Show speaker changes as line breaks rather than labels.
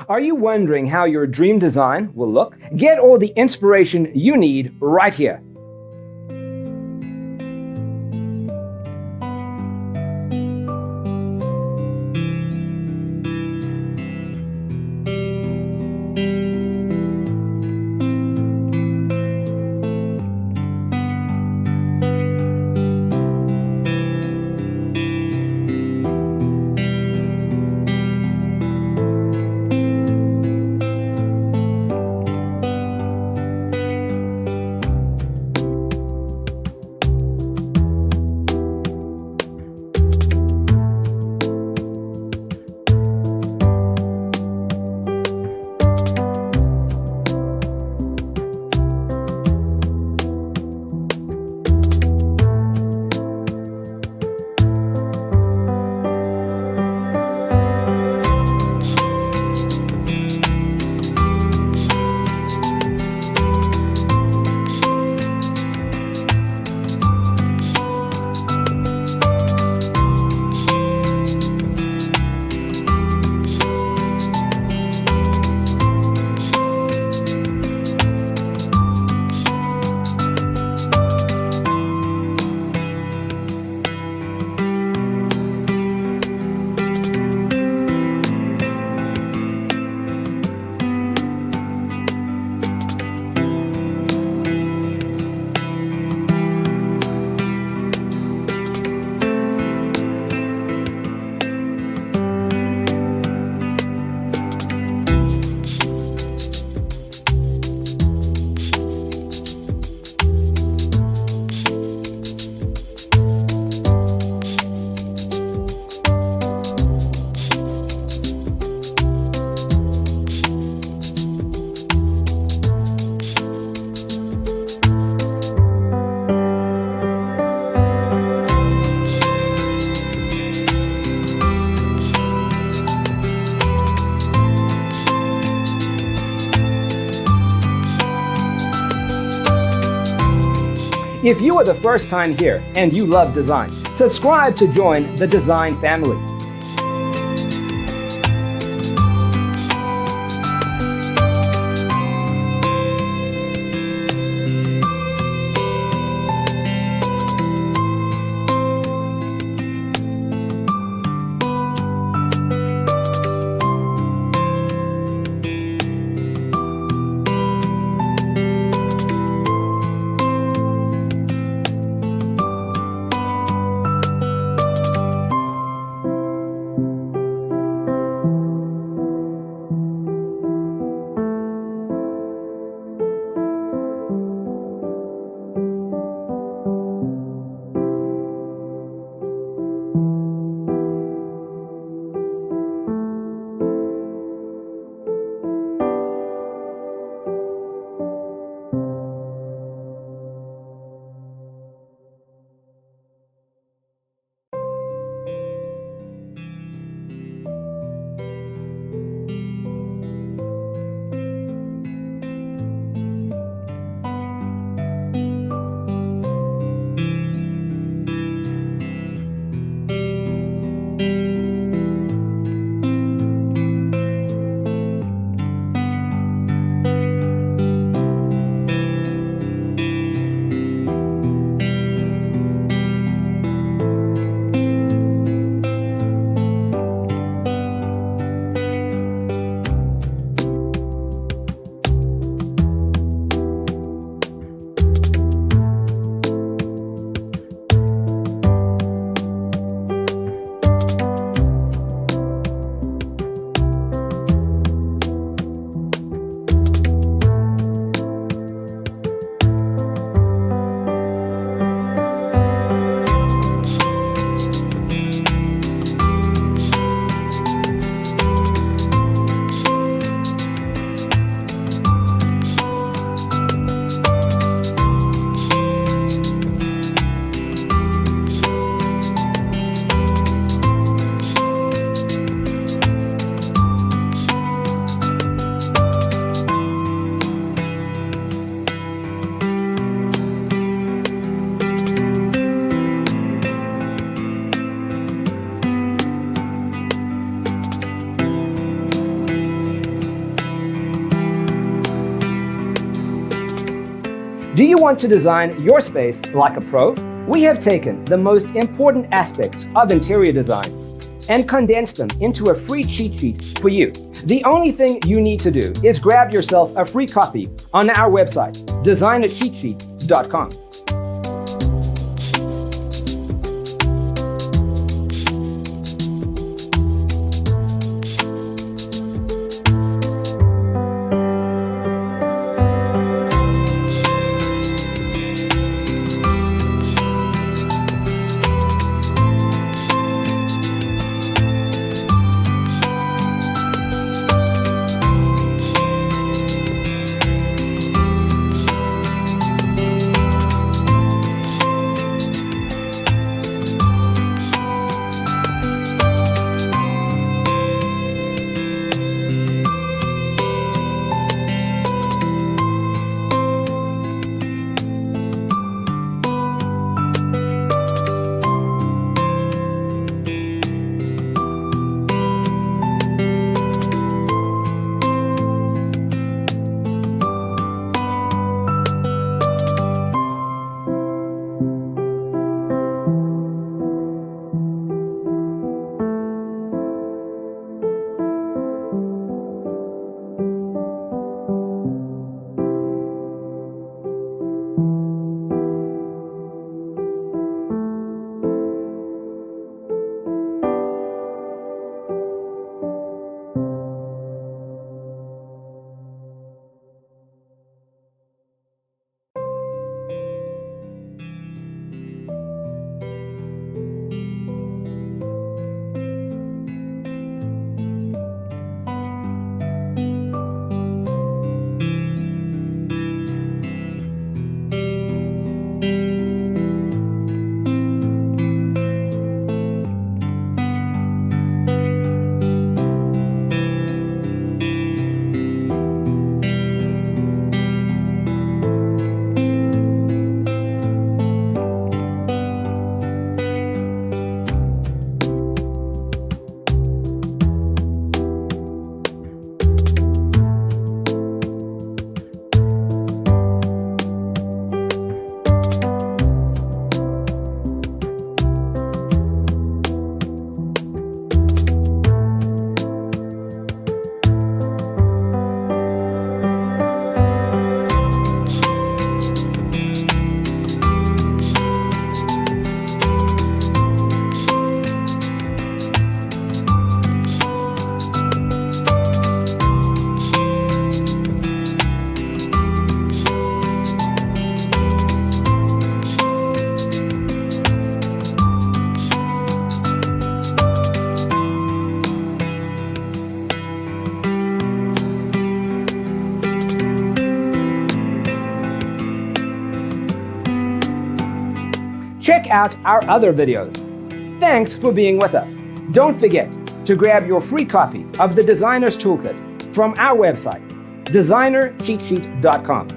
Are you wondering how your dream design will look? Get all the inspiration you need right here. If you are the first time here and you love design, subscribe to join the design family. Do you want to design your space like a pro? We have taken the most important aspects of interior design and condensed them into a free cheat sheet for you. The only thing you need to do is grab yourself a free copy on our website, designercheatsheet.com. Check out our other videos. Thanks for being with us. Don't forget to grab your free copy of the Designer's Toolkit from our website, designercheatsheet.com.